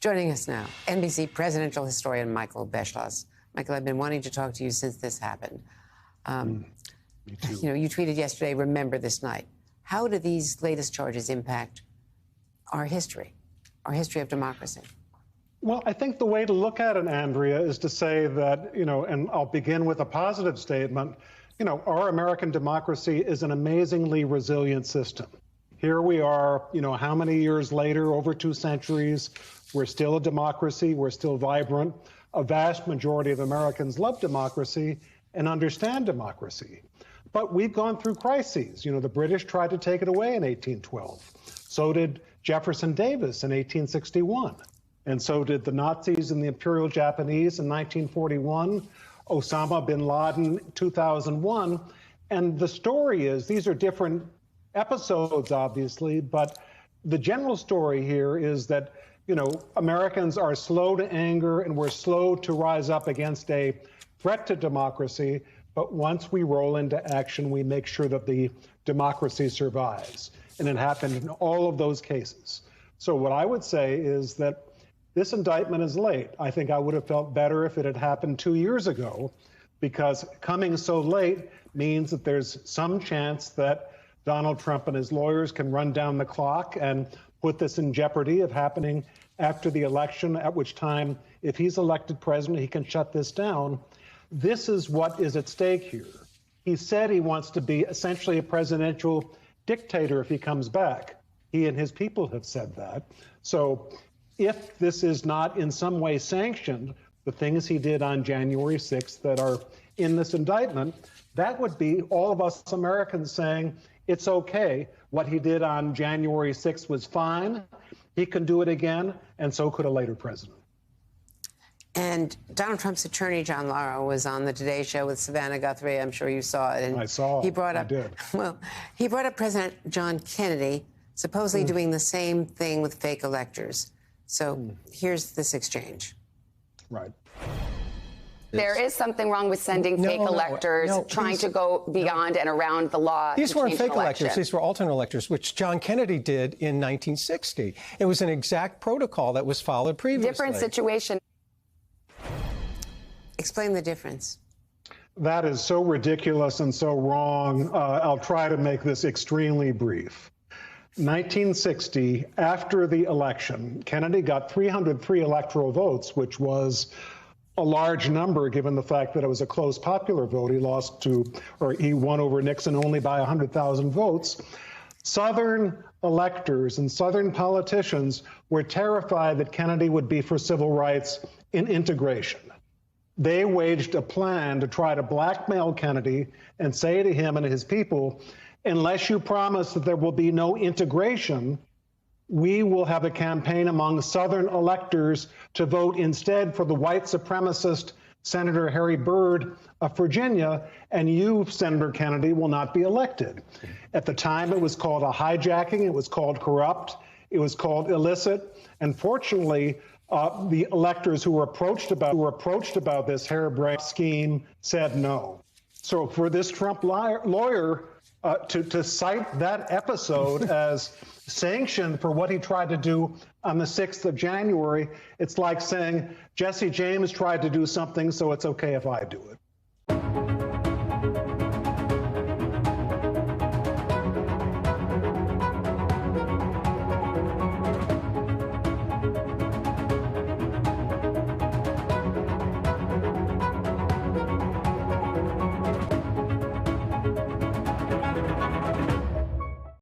Joining us now, NBC presidential historian Michael Beschloss. Michael, I've been wanting to talk to you since this happened. Me too. You tweeted yesterday, remember this night. How do these latest charges impact our history of democracy? Well, I think the way to look at it, Andrea, is to say that, and I'll begin with a positive statement, our American democracy is an amazingly resilient system. Here we are, how many years later, over 2 centuries, we're still a democracy, we're still vibrant. A vast majority of Americans love democracy and understand democracy. But we've gone through crises. The British tried to take it away in 1812. So did Jefferson Davis in 1861. And so did the Nazis and the Imperial Japanese in 1941, Osama bin Laden, 2001. And the story is, these are different episodes, obviously, but the general story here is that, Americans are slow to anger and we're slow to rise up against a threat to democracy. But once we roll into action, we make sure that the democracy survives. And it happened in all of those cases. So what I would say is that this indictment is late. I think I would have felt better if it had happened 2 years ago, because coming so late means that there's some chance that Donald Trump and his lawyers can run down the clock and put this in jeopardy of happening after the election, at which time, if he's elected president, he can shut this down. This is what is at stake here. He said he wants to be essentially a presidential dictator if he comes back. He and his people have said that. So if this is not in some way sanctioned, the things he did on January 6th that are in this indictment, that would be all of us Americans saying, it's okay. What he did on January 6th was fine. He can do it again, and so could a later president. And Donald Trump's attorney, John Lara, was on the Today Show with Savannah Guthrie. I'm sure you saw it. And I saw it. I did. Well, he brought up President John Kennedy, supposedly doing the same thing with fake electors. So here's this exchange. Right. There is something wrong with sending fake electors, trying to go beyond and around the law. These weren't fake electors. These were alternate electors, which John Kennedy did in 1960. It was an exact protocol that was followed previously. Different situation. Explain the difference. That is so ridiculous and so wrong. I'll try to make this extremely brief. 1960, after the election, Kennedy got 303 electoral votes, which was a large number given the fact that it was a close popular vote. He won over Nixon only by 100,000 votes. Southern electors and Southern politicians were terrified that Kennedy would be for civil rights and integration. They waged a plan to try to blackmail Kennedy and say to him and his people, unless you promise that there will be no integration, we will have a campaign among Southern electors to vote instead for the white supremacist Senator Harry Byrd of Virginia, and you, Senator Kennedy, will not be elected. At the time, it was called a hijacking. It was called corrupt. It was called illicit. And fortunately, the electors who were approached about this harebrained scheme said no. So for this Trump lawyer to cite that episode as sanctioned for what he tried to do on the 6th of January, it's like saying Jesse James tried to do something, so it's okay if I do it.